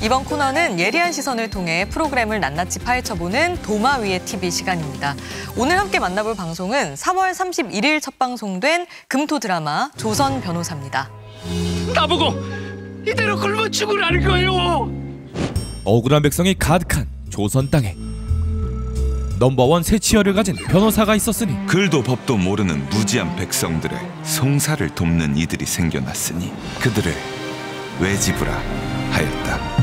이번 코너는 예리한 시선을 통해 프로그램을 낱낱이 파헤쳐보는 도마 위의 TV 시간입니다. 오늘 함께 만나볼 방송은 3월 31일 첫 방송된 금토 드라마 조선 변호사입니다. 나보고 이대로 굶어 죽으라는 거예요. 억울한 백성이 가득한 조선 땅에 넘버원 세치열을 가진 변호사가 있었으니 글도 법도 모르는 무지한 백성들의 송사를 돕는 이들이 생겨났으니 그들을 외지부라 하였다.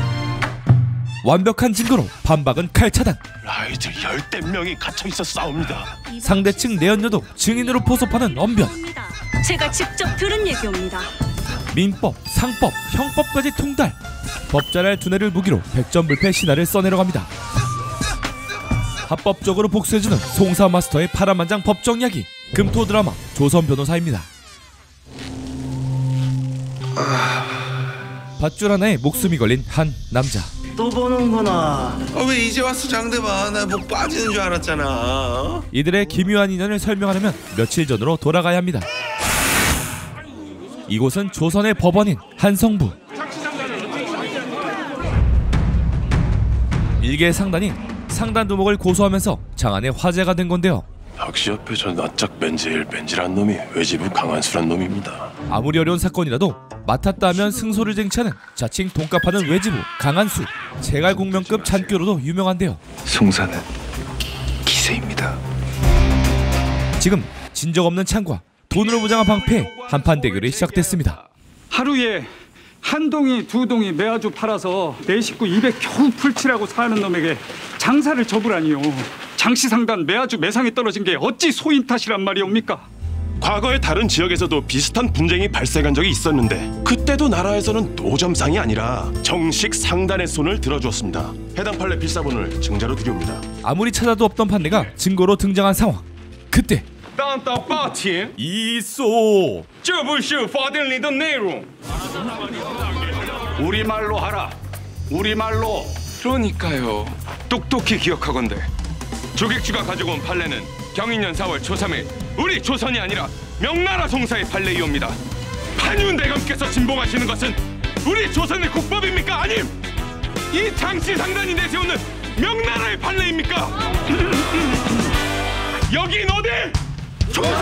완벽한 증거로 반박은 칼차단. 라이들 10대 명이 갇혀 있었사옵니다. 상대측 내연녀도 증인으로 포섭하는 언변. 제가 직접 들은 얘기옵니다. 민법, 상법, 형법까지 통달. 법잘할 두뇌를 무기로 백전불패 신화를 써내려갑니다. 합법적으로 복수해주는 송사 마스터의 파란만장 법정 이야기 금토 드라마 조선 변호사입니다. 밧줄 하나에 목숨이 걸린 한 남자. 또 보는구나. 왜 이제 왔어 장대봐. 나 목 빠지는 줄 알았잖아. 이들의 기묘한 인연을 설명하려면 며칠 전으로 돌아가야 합니다. 이곳은 조선의 법원인 한성부. 일개 상단이 상단 두목을 고소하면서 장안의 화제가 된 건데요. 박씨 옆에 저 낯짝 벤질벤질한 놈이 외지부 강한수란 놈입니다. 아무리 어려운 사건이라도 맡았다 하면 승소를 쟁취하는 자칭 돈값하는 외지부 강한수. 제갈공명급 잔교로도 유명한데요. 송사는 기세입니다. 지금 진적 없는 창과 돈으로 무장한 방패 한판 대결이 시작됐습니다. 하루에 한 동이 두 동이 매아주 팔아서 내 식구 200 겨우 풀치라고 사는 놈에게 장사를 접으라니요. 장시상단 매아주 매상이 떨어진 게 어찌 소인 탓이란 말이옵니까? 과거에 다른 지역에서도 비슷한 분쟁이 발생한 적이 있었는데 그때도 나라에서는 노점상이 아니라 정식 상단의 손을 들어주었습니다. 해당 판례 필사본을 증자로 드립니다. 아무리 찾아도 없던 판례가 증거로 등장한 상황. 그때 当到报庭 이소 这不是法典里的内容 우리말로 하라. 우리말로. 그러니까요. 똑똑히 기억하건대 조객주가 가지고 온 판례는 경인년 4월 초3일 우리 조선이 아니라 명나라 송사의 판례이옵니다. 판윤 대감께서 진봉하시는 것은 우리 조선의 국법입니까? 아님 이 장시상단이 내세우는 명나라의 판례입니까? 여긴 어디? 조선!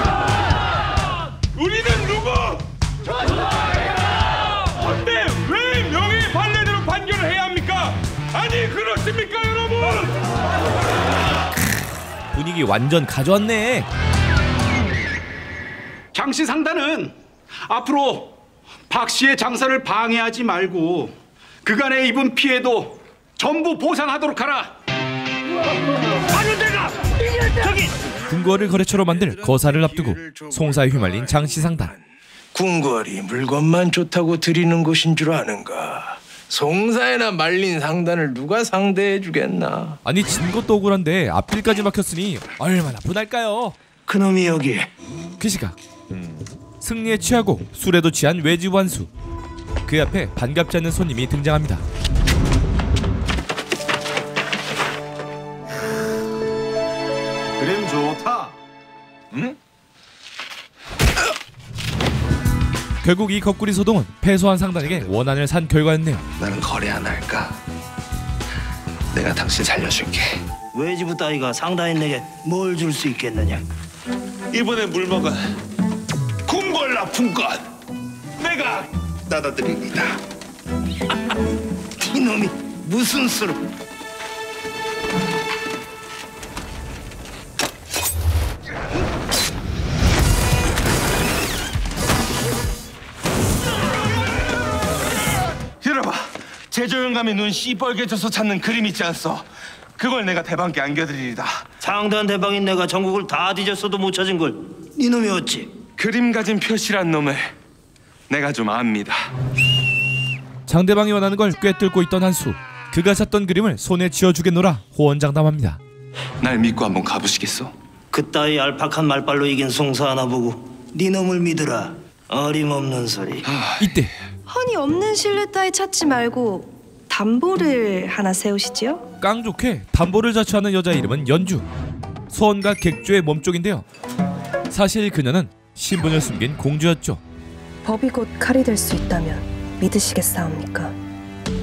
우리는 누구? 조선이야! 근데 왜 명예의 판례대로 판결을 해야 합니까? 아니 그렇습니까 여러분? 분위기 완전 가져왔네. 장시상단은 앞으로 박 씨의 장사를 방해하지 말고 그간에 입은 피해도 전부 보상하도록 하라. 판윤대가 저기 궁궐을 거래처로 만들 거사를 앞두고 송사에 휘말린 장시상단. 궁궐이 물건만 좋다고 드리는 곳인 줄 아는가. 송사에나 말린 상단을 누가 상대해 주겠나. 아니 진 것도 억울한데 앞길까지 막혔으니 얼마나 분할까요? 그놈이 여기. 그 시각 승리에 취하고 술에도 취한 외지부 한수. 그 앞에 반갑지 않는 손님이 등장합니다. 그림 좋다. 응? 결국 이 거꾸리 소동은 패소한 상단에게 원한을 산 결과였네요. 나는 거래 안 할까. 내가 당신 살려줄게. 외지부 따위가 상단인 내게 뭘 줄 수 있겠느냐. 이번에 물 먹은 궁궐 아픈 것 내가 따다드립니다. 이놈이 무슨 수로. 들어봐. 제조영감이 눈 씨뻘개져서 찾는 그림 있지 않소? 그걸 내가 대방께 안겨드리리다. 상단 대방인 내가 전국을 다 뒤졌어도 못 찾은 걸 이놈이 어찌. 그림 가진 표시란 놈을 내가 좀 압니다. 장대방이 원하는 걸 꿰뚫고 있던 한수. 그가 찾던 그림을 손에 쥐어주겠노라 호언장담합니다. 날 믿고 한번 가보시겠어? 그따위 알팍한 말빨로 이긴 송사 하나 보고 네 놈을 믿으라. 어림없는 소리. 이때 허니 없는 신뢰 따위 찾지 말고 담보를 하나 세우시지요? 깡좋게 담보를 자처하는 여자 이름은 연주. 소원과 객주의 몸쪽인데요. 사실 그녀는 신분을 숨긴 공주였죠. 법이 곧 칼이 될 수 있다면 믿으시겠사옵니까?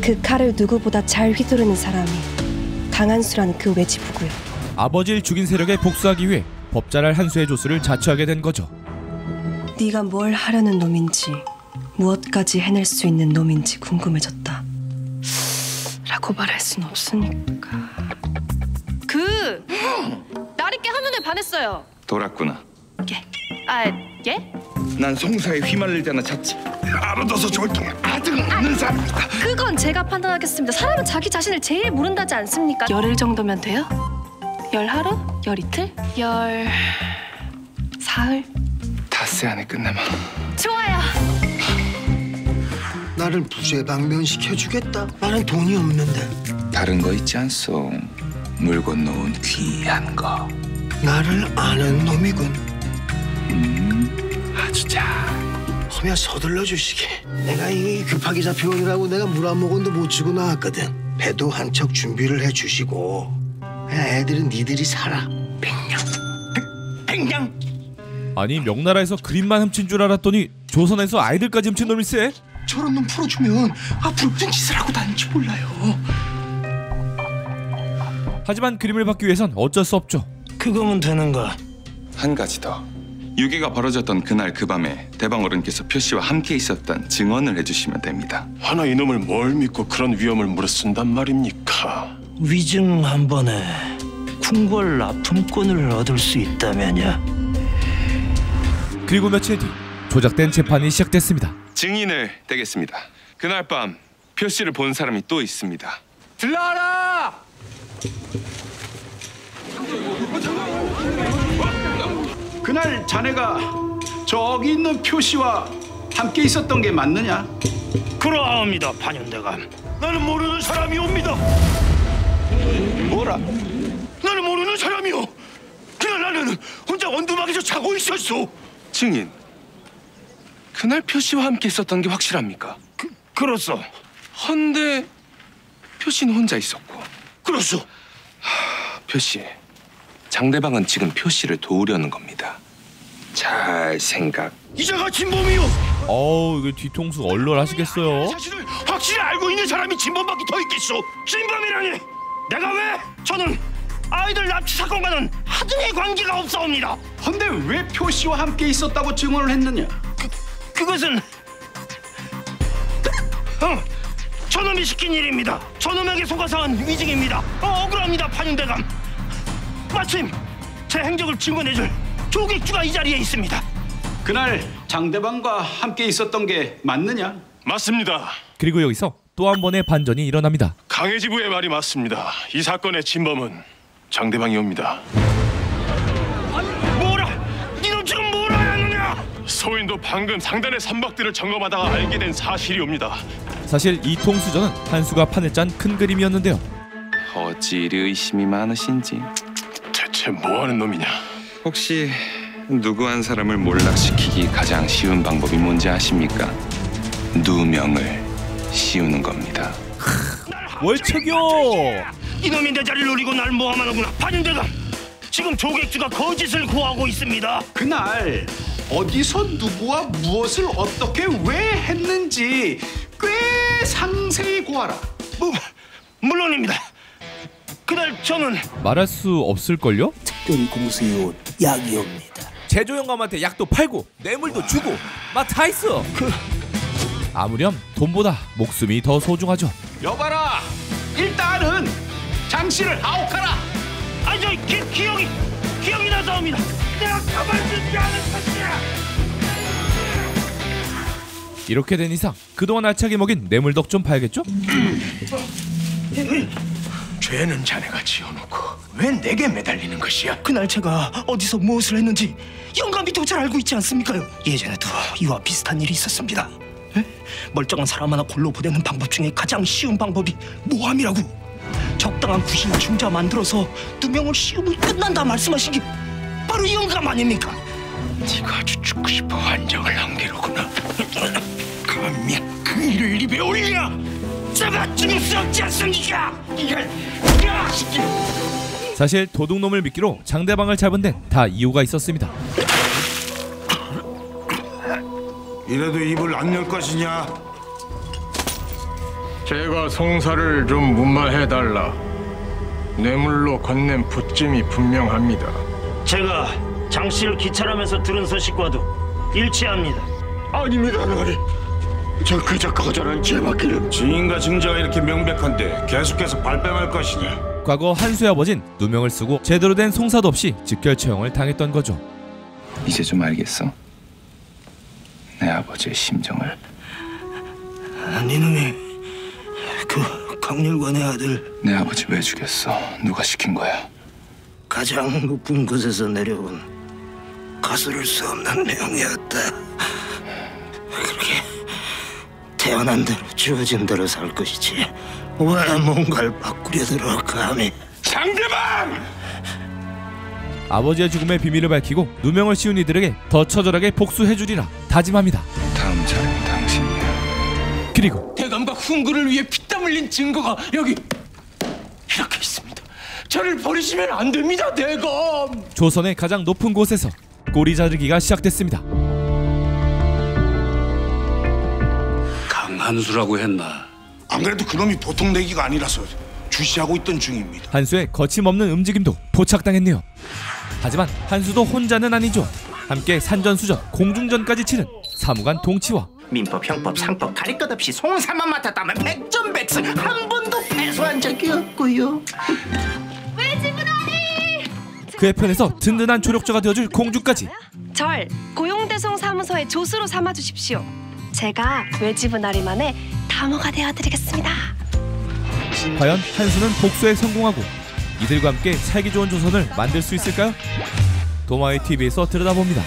그 칼을 누구보다 잘 휘두르는 사람이 강한수라는 그 외지부고요. 아버지를 죽인 세력에 복수하기 위해 법잘할 한수의 조수를 자처하게 된 거죠. 네가 뭘 하려는 놈인지 무엇까지 해낼 수 있는 놈인지 궁금해졌다 라고 말할 순 없으니까. 날 있게 화면에 반했어요. 돌았구나. 예? 난 송사에 휘말리잖아 잤지. 알아둬서 좋을게. 아직 없는 사람이다. 그건 제가 판단하겠습니다. 사람은 자기 자신을 제일 모른다지 않습니까? 열흘 정도면 돼요? 열 하루? 열 이틀? 열... 사흘? 닷새 안에 끝내마. 좋아요. 나를 부재방면시켜주겠다. 나는 돈이 없는데. 다른 거 있지 않소? 물 건너온 귀한 거. 나를 아는 놈이군. 아주 잘. 허면 서둘러 주시게. 내가 이 급하게 잡혀오느라고 내가 물 한 모금도 못 주고 나왔거든. 배도 한 척 준비를 해주시고. 애들은 니들이 살아. 백냥. 아니 명나라에서 그림만 훔친 줄 알았더니 조선에서 아이들까지 훔친 놈일세? 저런 놈 풀어주면 앞으로 무슨 짓을 하고 다닐지 몰라요. 하지만 그림을 받기 위해선 어쩔 수 없죠. 그거면 되는가? 한 가지 더. 유괴가 벌어졌던 그날 그 밤에 대방어른께서 표씨와 함께 있었던 증언을 해주시면 됩니다. 하나 이놈을 뭘 믿고 그런 위험을 무릅쓴단 말입니까? 위증 한 번에 궁궐 납품권을 얻을 수 있다면야. 그리고 며칠 뒤 조작된 재판이 시작됐습니다. 증인을 대겠습니다. 그날 밤 표씨를 본 사람이 또 있습니다. 들라라! 그날 자네가 저기 있는 표씨와 함께 있었던 게 맞느냐? 그러하옵니다, 반현대감. 나는 모르는 사람이옵니다. 뭐라? 나는 모르는 사람이오. 그날 나는 혼자 원두막에서 자고 있었소. 증인, 그날 표씨와 함께 있었던 게 확실합니까? 그렇소. 헌데 표씨는 혼자 있었고. 그렇소. 표씨, 장대방은 지금 표씨를 도우려는 겁니다. 잘 생각. 이자가 진범이요. 어우 이거 뒤통수 얼얼하시겠어요. 사실을 확실히 알고 있는 사람이 진범밖에 더 있겠소. 진범이라니. 내가 왜? 저는 아이들 납치 사건과는 하등의 관계가 없사옵니다. 헌데 왜 표씨와 함께 있었다고 증언을 했느냐? 그것은 저놈이 시킨 일입니다. 저놈에게 속아서 한 위증입니다. 억울합니다, 반윤대감. 마침 제 행적을 증언해줄 조객주가 이 자리에 있습니다. 그날 장대방과 함께 있었던 게 맞느냐? 맞습니다. 그리고 여기서 또 한 번의 반전이 일어납니다. 강해지부의 말이 맞습니다. 이 사건의 진범은 장대방이옵니다. 뭐라? 니는 지금 뭐라 하느냐? 소인도 방금 상단의 선박들을 점검하다가 알게 된 사실이옵니다. 사실 이 통수전은 한수가 판을 짠 큰 그림이었는데요. 어찌 의심이 많으신지. 대체 뭐하는 놈이냐? 혹시 누구 한 사람을 몰락시키기 가장 쉬운 방법이 뭔지 아십니까? 누명을 씌우는 겁니다. 월척이요. 이놈이 내 자리를 노리고 날 모함하는구나. 반윤대감, 지금 조객주가 거짓을 고하고 있습니다. 그날 어디서 누구와 무엇을 어떻게 왜 했는지 꽤 상세히 고하라. 물론입니다. 그날 저는 말할 수 없을걸요? 특별히 공수해온 약이옵니다. 제조영감한테 약도 팔고 뇌물도 주고 막 다 있어. 아무렴 돈보다 목숨이 더 소중하죠. 여봐라, 일단은 장씨를 아옥하라. 아니 저 기억이 나서옵니다. 내가 가만두지 않을 것이야. 이렇게 된 이상 그동안 알차게 먹인 뇌물덕 좀 봐야겠죠? 죄는 자네가 지어놓고 왜 내게 매달리는 것이야? 그날 제가 어디서 무엇을 했는지 영감이 더 잘 알고 있지 않습니까요? 예전에도 이와 비슷한 일이 있었습니다. 에? 멀쩡한 사람 하나 골로 보내는 방법 중에 가장 쉬운 방법이 모함이라고. 적당한 구신 중자 만들어서 누명을 씌우면 끝난다 말씀하신 게 바로 이 영감 아닙니까? 네가 아주 죽고 싶어 환장을 한 게로구나. 감히 그 일을 입에 올리냐? 제가 죽을 수 없지 않습니까? 사실 도둑놈을 미끼로 장대방을 잡은 데는 다 이유가 있었습니다. 이래도 입을 안 열 것이냐? 제가 송사를 좀 무마해달라. 뇌물로 건넨 부찜이 분명합니다. 제가 장 씨를 기찰하면서 들은 소식과도 일치합니다. 아닙니다, 나리. 저 그저 거절한 죄밖에는. 증인과 증자가 이렇게 명백한데 계속해서 발뺌할 것이냐. 과거 한수의 아버진 누명을 쓰고 제대로 된 송사도 없이 직결 처형을 당했던 거죠. 이제 좀 알겠어? 내 아버지의 심정을. 니놈이 그 강렬관의 아들. 내 아버지 왜 죽였어? 누가 시킨 거야? 가장 높은 곳에서 내려온 가스를 수 없는 명이었다. 그렇게 태어난 대로 주어진 대로 살 것이지 왜 뭔가를 바꾸려 들어 감히. 상대방! 아버지의 죽음의 비밀을 밝히고 누명을 씌운 이들에게 더 처절하게 복수해주리라 다짐합니다. 다음 차례는 당신이야. 그리고 대감과 훈구를 위해 피땀 흘린 증거가 여기 이렇게 있습니다. 저를 버리시면 안 됩니다, 대감. 조선의 가장 높은 곳에서 꼬리 자르기가 시작됐습니다. 강한수라고 했나? 안 그래도 그놈이 보통 내기가 아니라서 주시하고 있던 중입니다. 한수의 거침없는 움직임도 포착당했네요. 하지만 한수도 혼자는 아니죠. 함께 산전수전, 공중전까지 치른 사무관 동치와 민법, 형법, 상법 가릴 것 없이 송사만 맡았다면 백전백승 한 번도 패소한 적이 없고요. 그의 편에서 든든한 조력자가 되어줄 공주까지. 절 고용대송 사무소의 조수로 삼아주십시오. 제가 외지분할이만의 담화가 되어드리겠습니다. 과연 한수는 복수에 성공하고 이들과 함께 살기 좋은 조선을 만들 수 있을까요? 도마의 TV에서 들여다봅니다.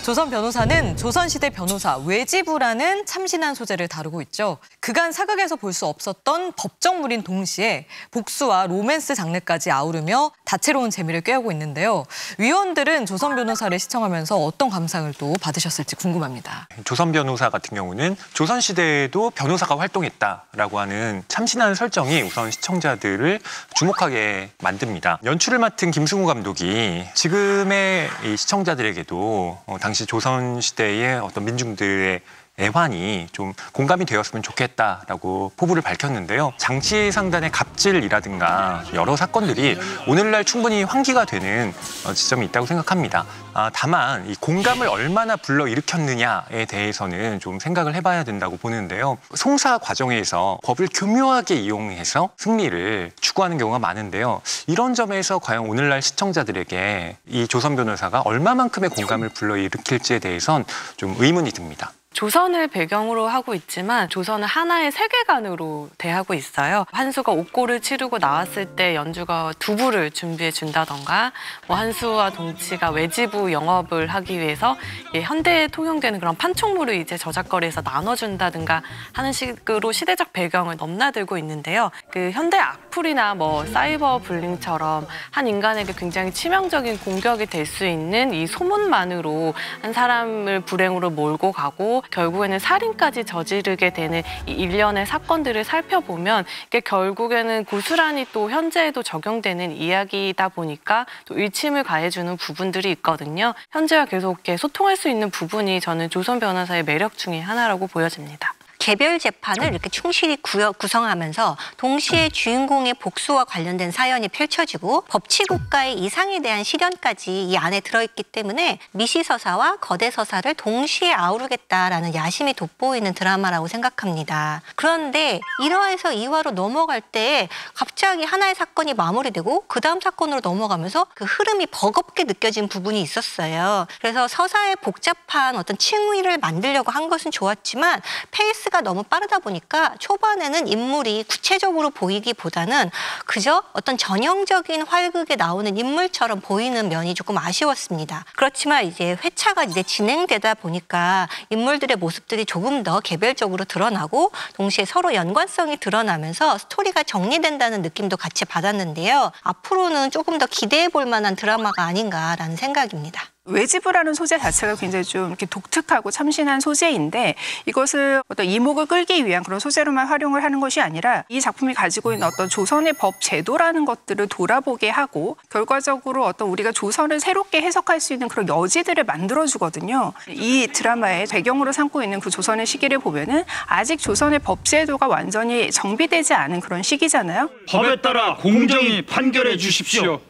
조선 변호사는 조선시대 변호사 외지부라는 참신한 소재를 다루고 있죠. 그간 사극에서 볼 수 없었던 법정물인 동시에 복수와 로맨스 장르까지 아우르며 다채로운 재미를 꾀하고 있는데요. 위원들은 조선 변호사를 시청하면서 어떤 감상을 또 받으셨을지 궁금합니다. 조선 변호사 같은 경우는 조선시대에도 변호사가 활동했다라고 하는 참신한 설정이 우선 시청자들을 주목하게 만듭니다. 연출을 맡은 김승우 감독이 지금의 이 시청자들에게도 당시 조선시대의 어떤 민중들의 애환이 좀 공감이 되었으면 좋겠다라고 포부를 밝혔는데요. 장치상단의 갑질이라든가 여러 사건들이 오늘날 충분히 환기가 되는 지점이 있다고 생각합니다. 다만 이 공감을 얼마나 불러일으켰느냐에 대해서는 좀 생각을 해봐야 된다고 보는데요. 송사 과정에서 법을 교묘하게 이용해서 승리를 추구하는 경우가 많은데요. 이런 점에서 과연 오늘날 시청자들에게 이 조선 변호사가 얼마만큼의 공감을 불러일으킬지에 대해선 좀 의문이 듭니다. 조선을 배경으로 하고 있지만 조선은 하나의 세계관으로 대하고 있어요. 한수가 옥고를 치르고 나왔을 때 연주가 두부를 준비해 준다던가 한수와 동치가 외지부 영업을 하기 위해서 현대에 통용되는 그런 판촉물을 이제 저작거리에서 나눠준다든가 하는 식으로 시대적 배경을 넘나들고 있는데요. 그 현대 악플이나 사이버 불링처럼 한 인간에게 굉장히 치명적인 공격이 될 수 있는 이 소문만으로 한 사람을 불행으로 몰고 가고 결국에는 살인까지 저지르게 되는 이 일련의 사건들을 살펴보면 이게 결국에는 고스란히 또 현재에도 적용되는 이야기이다 보니까 또 일침을 가해주는 부분들이 있거든요. 현재와 계속 이렇게 소통할 수 있는 부분이 저는 조선 변호사의 매력 중에 하나라고 보여집니다. 개별 재판을 이렇게 충실히 구성하면서 동시에 주인공의 복수와 관련된 사연이 펼쳐지고 법치국가의 이상에 대한 실현까지 이 안에 들어있기 때문에 미시서사와 거대서사를 동시에 아우르겠다라는 야심이 돋보이는 드라마라고 생각합니다. 그런데 1화에서 2화로 넘어갈 때 갑자기 하나의 사건이 마무리되고 그 다음 사건으로 넘어가면서 그 흐름이 버겁게 느껴진 부분이 있었어요. 그래서 서사의 복잡한 어떤 층위를 만들려고 한 것은 좋았지만 페이스가 너무 빠르다 보니까 초반에는 인물이 구체적으로 보이기보다는 그저 어떤 전형적인 활극에 나오는 인물처럼 보이는 면이 조금 아쉬웠습니다. 그렇지만 이제 회차가 이제 진행되다 보니까 인물들의 모습들이 조금 더 개별적으로 드러나고 동시에 서로 연관성이 드러나면서 스토리가 정리된다는 느낌도 같이 받았는데요. 앞으로는 조금 더 기대해 볼 만한 드라마가 아닌가라는 생각입니다. 외지부라는 소재 자체가 굉장히 좀 이렇게 독특하고 참신한 소재인데 이것을 어떤 이목을 끌기 위한 그런 소재로만 활용을 하는 것이 아니라 이 작품이 가지고 있는 어떤 조선의 법 제도라는 것들을 돌아보게 하고 결과적으로 어떤 우리가 조선을 새롭게 해석할 수 있는 그런 여지들을 만들어주거든요. 이 드라마의 배경으로 삼고 있는 그 조선의 시기를 보면은 아직 조선의 법 제도가 완전히 정비되지 않은 그런 시기잖아요. 법에 따라 공정히 판결해 주십시오.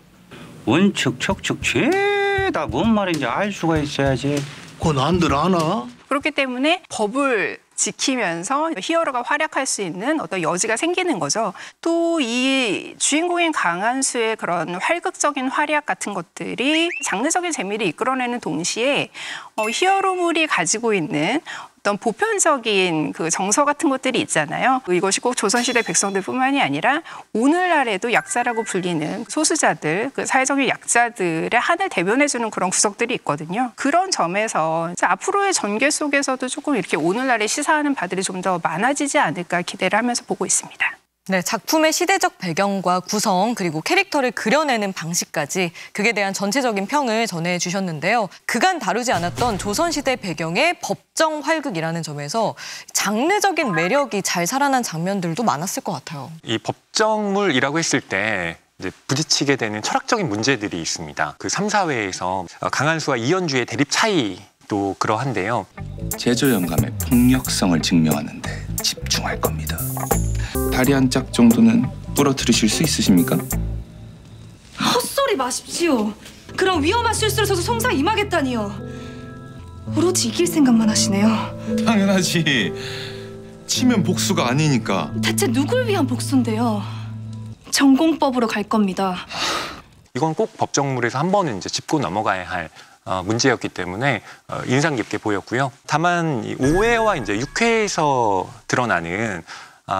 원칙, 척축 죄다 뭔 말인지 알 수가 있어야지. 그거 난들 아나? 그렇기 때문에 법을 지키면서 히어로가 활약할 수 있는 어떤 여지가 생기는 거죠. 또 이 주인공인 강한수의 그런 활극적인 활약 같은 것들이 장르적인 재미를 이끌어내는 동시에 히어로물이 가지고 있는 어떤 보편적인 그 정서 같은 것들이 있잖아요. 이것이 꼭 조선시대 백성들뿐만이 아니라 오늘날에도 약자라고 불리는 소수자들, 그 사회적인 약자들의 한을 대변해주는 그런 구석들이 있거든요. 그런 점에서 앞으로의 전개 속에서도 조금 이렇게 오늘날에 시사하는 바들이 좀 더 많아지지 않을까 기대를 하면서 보고 있습니다. 네, 작품의 시대적 배경과 구성 그리고 캐릭터를 그려내는 방식까지 극에 대한 전체적인 평을 전해주셨는데요. 그간 다루지 않았던 조선시대 배경의 법정 활극이라는 점에서 장르적인 매력이 잘 살아난 장면들도 많았을 것 같아요. 이 법정물이라고 했을 때 이제 부딪히게 되는 철학적인 문제들이 있습니다. 그 3, 4회에서 강한수와 이현주의 대립 차이도 그러한데요. 제조 영감의 폭력성을 증명하는데 집중할 겁니다. 다리 한 짝 정도는 부러뜨리실 수 있으십니까? 헛소리 마십시오. 그럼 위험한 실수를 저도 송사 임하겠다니요. 오로지 이길 생각만 하시네요. 당연하지. 치면 복수가 아니니까. 대체 누굴 위한 복수인데요? 전공법으로 갈 겁니다. 이건 꼭 법정물에서 한 번은 이제 짚고 넘어가야 할 문제였기 때문에 인상 깊게 보였고요. 다만 5회와 이제 6회에서 드러나는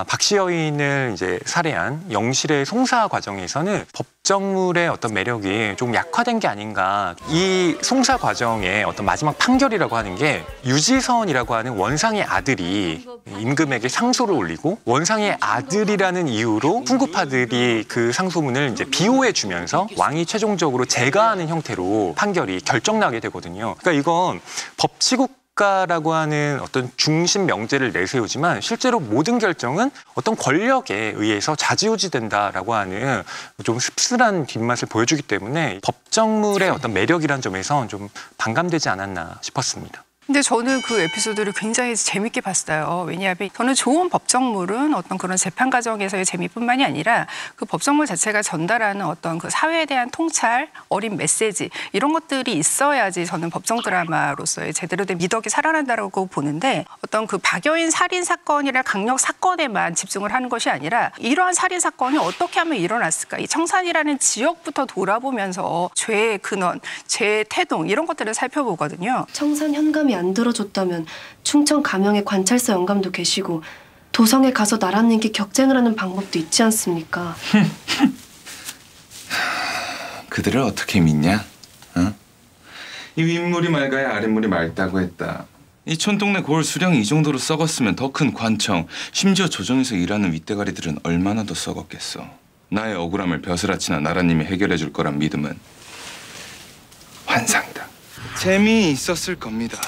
박씨 여인을 이제 살해한 영실의 송사 과정에서는 법정물의 어떤 매력이 좀 약화된 게 아닌가. 이 송사 과정의 어떤 마지막 판결이라고 하는 게 유지선이라고 하는 원상의 아들이 임금에게 상소를 올리고 원상의 아들이라는 이유로 훈구파들이 그 상소문을 이제 비호해 주면서 왕이 최종적으로 제거하는 형태로 판결이 결정나게 되거든요. 그러니까 이건 법치국 라고 하는 어떤 중심 명제를 내세우지만 실제로 모든 결정은 어떤 권력에 의해서 좌지우지된다라고 하는 좀 씁쓸한 뒷맛을 보여주기 때문에 법정물의 어떤 매력이란 점에서 좀 반감되지 않았나 싶었습니다. 근데 저는 그 에피소드를 굉장히 재밌게 봤어요. 왜냐하면 저는 좋은 법정물은 어떤 그런 재판 과정에서의 재미뿐만이 아니라 그 법정물 자체가 전달하는 어떤 그 사회에 대한 통찰, 어린 메시지 이런 것들이 있어야지 저는 법정 드라마로서의 제대로 된 미덕이 살아난다고 보는데 어떤 그 박여인 살인 사건이나 강력 사건에만 집중을 하는 것이 아니라 이러한 살인 사건이 어떻게 하면 일어났을까? 이 청산이라는 지역부터 돌아보면서 죄의 근원, 죄의 태동 이런 것들을 살펴보거든요. 청산 현감이 안 들어줬다면 충청 가명에 관찰사 영감도 계시고 도성에 가서 나라님께 격쟁을 하는 방법도 있지 않습니까? 그들을 어떻게 믿냐? 어? 이 윗물이 맑아야 아랫물이 맑다고 했다. 이 촌동네 고을 수령이 이 정도로 썩었으면 더 큰 관청, 심지어 조정에서 일하는 윗대가리들은 얼마나 더 썩었겠어. 나의 억울함을 벼슬아치나 나라님이 해결해 줄 거란 믿음은 환상이다. 재미있었을 겁니다.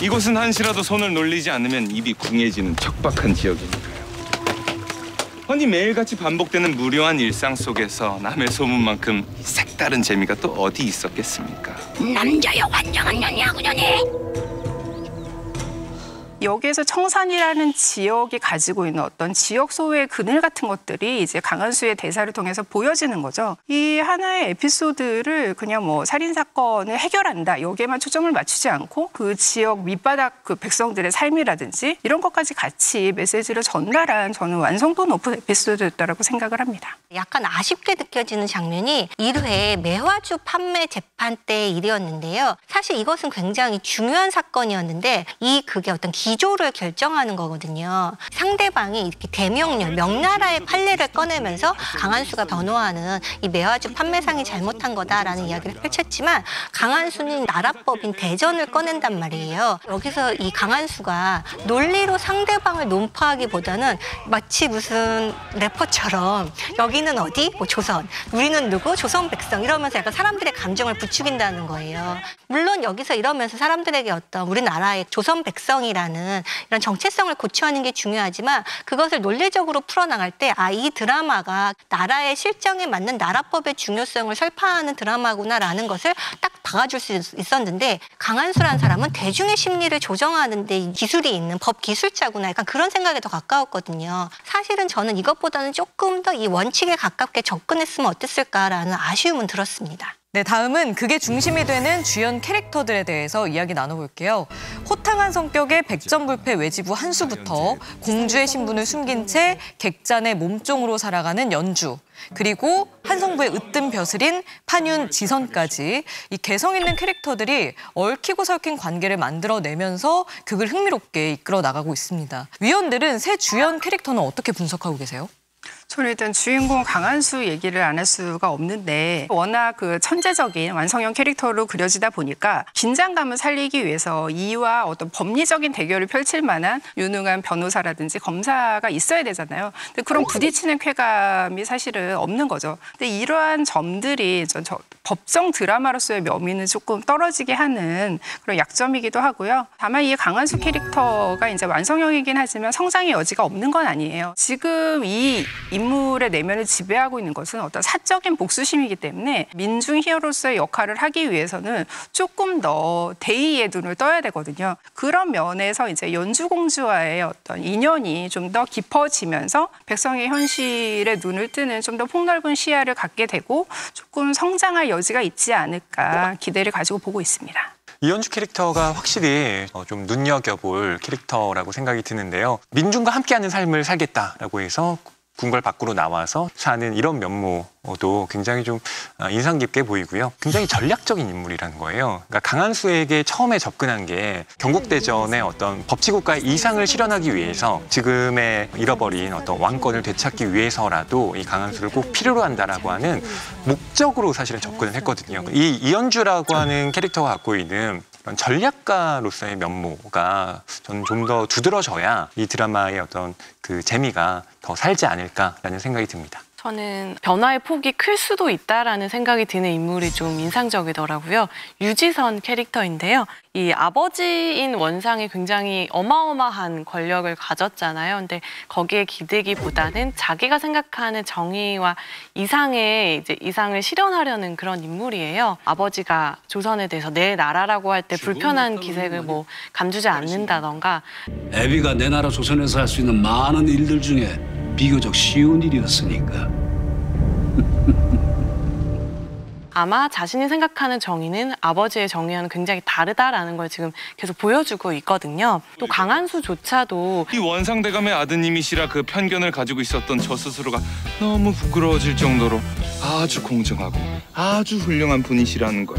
이곳은 한시라도 손을 놀리지 않으면 입이 궁해지는 척박한 지역이니까요. 아니 매일같이 반복되는 무료한 일상 속에서 남의 소문만큼 색다른 재미가 또 어디 있었겠습니까? 남자여 환장한 년이야 그년이. 여기에서 청산이라는 지역이 가지고 있는 어떤 지역 소외의 그늘 같은 것들이 이제 강한수의 대사를 통해서 보여지는 거죠. 이 하나의 에피소드를 그냥 뭐 살인 사건을 해결한다 여기에만 초점을 맞추지 않고 그 지역 밑바닥 그 백성들의 삶이라든지 이런 것까지 같이 메시지를 전달한 저는 완성도 높은 에피소드였다라고 생각을 합니다. 약간 아쉽게 느껴지는 장면이 1회 매화주 판매 재판 때의 일이었는데요. 사실 이것은 굉장히 중요한 사건이었는데 이 극의 어떤 기획 기조를 결정하는 거거든요. 상대방이 이렇게 대명령, 명나라의 판례를 꺼내면서 강한수가 변호하는 이 매화주 판매상이 잘못한 거다라는 이야기를 펼쳤지만 강한수는 나라법인 대전을 꺼낸단 말이에요. 여기서 이 강한수가 논리로 상대방을 논파하기보다는 마치 무슨 래퍼처럼 여기는 어디? 뭐 조선. 우리는 누구? 조선 백성. 이러면서 약간 사람들의 감정을 부추긴다는 거예요. 물론 여기서 이러면서 사람들에게 어떤 우리나라의 조선 백성이라는 이런 정체성을 고취하는 게 중요하지만 그것을 논리적으로 풀어나갈 때 이 드라마가 나라의 실정에 맞는 나라법의 중요성을 설파하는 드라마구나라는 것을 딱 박아줄 수 있었는데 강한수라는 사람은 대중의 심리를 조정하는 데 기술이 있는 법 기술자구나 약간 그런 생각에 더 가까웠거든요. 사실은 저는 이것보다는 조금 더 이 원칙에 가깝게 접근했으면 어땠을까라는 아쉬움은 들었습니다. 네, 다음은 극의 중심이 되는 주연 캐릭터들에 대해서 이야기 나눠볼게요. 호탕한 성격의 백전불패 외지부 한수부터 공주의 신분을 숨긴 채 객잔의 몸종으로 살아가는 연주, 그리고 한성부의 으뜸 벼슬인 판윤, 지선까지 이 개성 있는 캐릭터들이 얽히고 설킨 관계를 만들어내면서 극을 흥미롭게 이끌어 나가고 있습니다. 위원들은 새 주연 캐릭터는 어떻게 분석하고 계세요? 저는 일단 주인공 강한수 얘기를 안 할 수가 없는데 워낙 그 천재적인 완성형 캐릭터로 그려지다 보니까 긴장감을 살리기 위해서 이와 어떤 법리적인 대결을 펼칠 만한 유능한 변호사라든지 검사가 있어야 되잖아요. 근데 그런 부딪히는 쾌감이 사실은 없는 거죠. 근데 이러한 점들이 법정 드라마로서의 묘미는 조금 떨어지게 하는 그런 약점이기도 하고요. 다만 이 강한수 캐릭터가 이제 완성형이긴 하지만 성장의 여지가 없는 건 아니에요. 지금 이 인물의 내면을 지배하고 있는 것은 어떤 사적인 복수심이기 때문에 민중 히어로서의 역할을 하기 위해서는 조금 더 대의의 눈을 떠야 되거든요. 그런 면에서 이제 연주공주와의 어떤 인연이 좀 더 깊어지면서 백성의 현실에 눈을 뜨는 좀 더 폭넓은 시야를 갖게 되고 조금 성장할 여지가 있지 않을까 기대를 가지고 보고 있습니다. 이연주 캐릭터가 확실히 좀 눈여겨볼 캐릭터라고 생각이 드는데요. 민중과 함께하는 삶을 살겠다라고 해서 궁궐 밖으로 나와서 사는 이런 면모도 굉장히 좀 인상 깊게 보이고요. 굉장히 전략적인 인물이라는 거예요. 그러니까 강한수에게 처음에 접근한 게 경국대전의 어떤 법치국가의 이상을 실현하기 위해서 지금의 잃어버린 어떤 왕권을 되찾기 위해서라도 이 강한수를 꼭 필요로 한다라고 하는 목적으로 사실은 접근을 했거든요. 이 이연주라고 하는 캐릭터가 갖고 있는 그런 전략가로서의 면모가 저는 좀 더 두드러져야 이 드라마의 어떤 그 재미가 더 살지 않을까라는 생각이 듭니다. 저는 변화의 폭이 클 수도 있다라는 생각이 드는 인물이 좀 인상적이더라고요. 유지선 캐릭터인데요. 이 아버지인 원상이 굉장히 어마어마한 권력을 가졌잖아요. 근데 거기에 기대기보다는 자기가 생각하는 정의와 이상을 실현하려는 그런 인물이에요. 아버지가 조선에 대해서 내 나라라고 할 때 불편한 기색을 감추지 않는다던가. 애비가 내 나라 조선에서 할 수 있는 많은 일들 중에 비교적 쉬운 일이었으니까. 아마 자신이 생각하는 정의는 아버지의 정의와는 굉장히 다르다라는 걸 지금 계속 보여주고 있거든요. 또 강한수조차도 이 원상대감의 아드님이시라 그 편견을 가지고 있었던 저 스스로가 너무 부끄러워질 정도로 아주 공정하고 아주 훌륭한 분이시라는 걸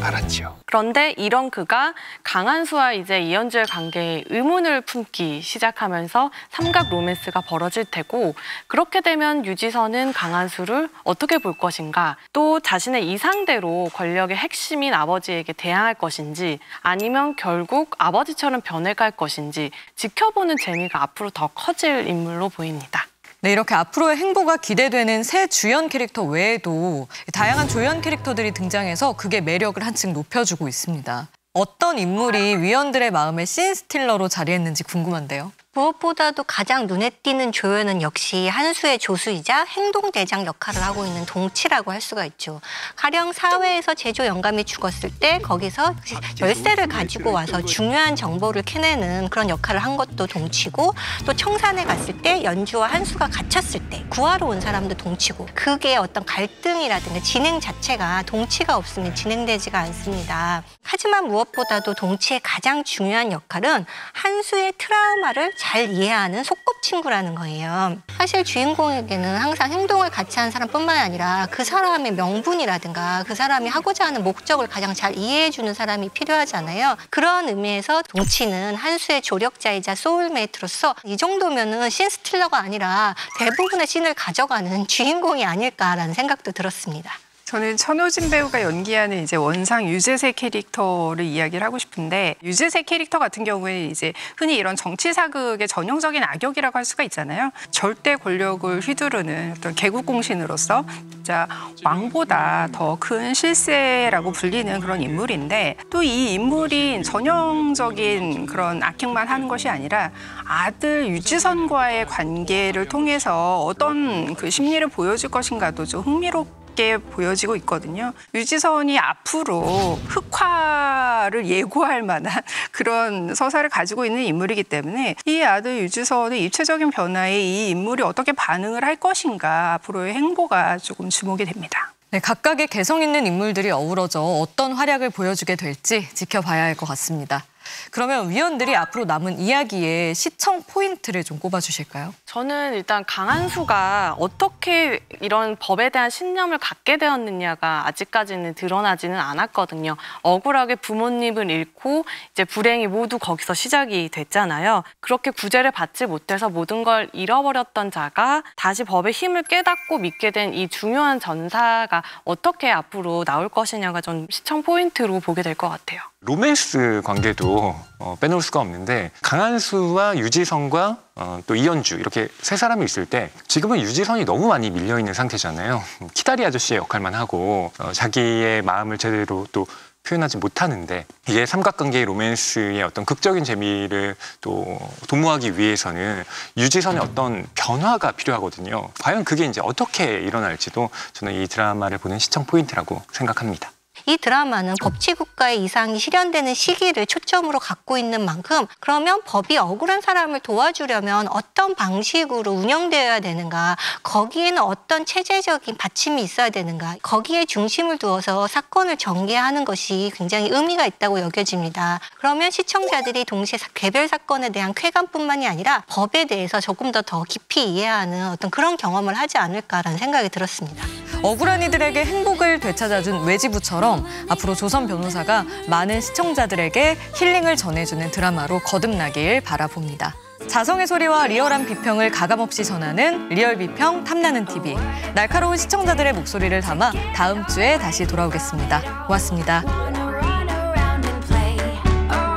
알았죠. 그런데 이런 그가 강한수와 이제 이연주의 관계에 의문을 품기 시작하면서 삼각 로맨스가 벌어질 테고, 그렇게 되면 유지선은 강한수를 어떻게 볼 것인가, 또 자신의 이상대로 권력의 핵심인 아버지에게 대항할 것인지 아니면 결국 아버지처럼 변해갈 것인지 지켜보는 재미가 앞으로 더 커질 인물로 보입니다. 네, 이렇게 앞으로의 행보가 기대되는 새 주연 캐릭터 외에도 다양한 조연 캐릭터들이 등장해서 극의 매력을 한층 높여주고 있습니다. 어떤 인물이 위원들의 마음에 씬스틸러로 자리했는지 궁금한데요. 무엇보다도 가장 눈에 띄는 조연은 역시 한수의 조수이자 행동대장 역할을 하고 있는 동치라고 할 수가 있죠. 가령 사회에서 제조 영감이 죽었을 때 거기서 열쇠를 가지고 와서 중요한 정보를 캐내는 그런 역할을 한 것도 동치고, 또 청산에 갔을 때 연주와 한수가 갇혔을 때 구하러 온 사람도 동치고, 그게 어떤 갈등이라든가 진행 자체가 동치가 없으면 진행되지가 않습니다. 하지만 무엇보다도 동치의 가장 중요한 역할은 한수의 트라우마를 잘 이해하는 소꿉친구라는 거예요. 사실 주인공에게는 항상 행동을 같이 하는 사람뿐만 아니라 그 사람의 명분이라든가 그 사람이 하고자 하는 목적을 가장 잘 이해해주는 사람이 필요하잖아요. 그런 의미에서 동치는 한수의 조력자이자 소울메이트로서 이 정도면은 씬스틸러가 아니라 대부분의 씬을 가져가는 주인공이 아닐까라는 생각도 들었습니다. 저는 천호진 배우가 연기하는 이제 원상 유재세 캐릭터를 이야기를 하고 싶은데, 유재세 캐릭터 같은 경우에는 이제 흔히 이런 정치 사극의 전형적인 악역이라고 할 수가 있잖아요. 절대 권력을 휘두르는 어떤 개국공신으로서 진짜 왕보다 더 큰 실세라고 불리는 그런 인물인데, 또 이 인물이 전형적인 그런 악행만 하는 것이 아니라 아들 유지선과의 관계를 통해서 어떤 그 심리를 보여줄 것인가도 좀 흥미롭게 보여지고 있거든요. 유지선이 앞으로 흑화를 예고할 만한 그런 서사를 가지고 있는 인물이기 때문에 이 아들 유지선의 입체적인 변화에 이 인물이 어떻게 반응을 할 것인가, 앞으로의 행보가 조금 주목이 됩니다. 네, 각각의 개성 있는 인물들이 어우러져 어떤 활약을 보여주게 될지 지켜봐야 할 것 같습니다. 그러면 위원들이 앞으로 남은 이야기의 시청 포인트를 좀 꼽아주실까요? 저는 일단 강한수가 어떻게 이런 법에 대한 신념을 갖게 되었느냐가 아직까지는 드러나지는 않았거든요. 억울하게 부모님을 잃고 이제 불행이 모두 거기서 시작이 됐잖아요. 그렇게 구제를 받지 못해서 모든 걸 잃어버렸던 자가 다시 법의 힘을 깨닫고 믿게 된 이 중요한 전사가 어떻게 앞으로 나올 것이냐가 좀 시청 포인트로 보게 될 것 같아요. 로맨스 관계도 빼놓을 수가 없는데, 강한수와 유지선과 또 이현주 이렇게 세 사람이 있을 때 지금은 유지선이 너무 많이 밀려있는 상태잖아요. 키다리 아저씨의 역할만 하고 자기의 마음을 제대로 또 표현하지 못하는데, 이게 삼각관계의 로맨스의 어떤 극적인 재미를 또 도모하기 위해서는 유지선의 어떤 변화가 필요하거든요. 과연 그게 이제 어떻게 일어날지도 저는 이 드라마를 보는 시청 포인트라고 생각합니다. 이 드라마는 법치국가의 이상이 실현되는 시기를 초점으로 갖고 있는 만큼, 그러면 법이 억울한 사람을 도와주려면 어떤 방식으로 운영되어야 되는가, 거기에는 어떤 체제적인 받침이 있어야 되는가, 거기에 중심을 두어서 사건을 전개하는 것이 굉장히 의미가 있다고 여겨집니다. 그러면 시청자들이 동시에 개별 사건에 대한 쾌감뿐만이 아니라 법에 대해서 조금 더 깊이 이해하는 어떤 그런 경험을 하지 않을까라는 생각이 들었습니다. 억울한 이들에게 행복을 되찾아준 외지부처럼 앞으로 조선 변호사가 많은 시청자들에게 힐링을 전해주는 드라마로 거듭나길 바라봅니다. 자성의 소리와 리얼한 비평을 가감없이 전하는 리얼 비평 탐나는 TV. 날카로운 시청자들의 목소리를 담아 다음 주에 다시 돌아오겠습니다. 고맙습니다.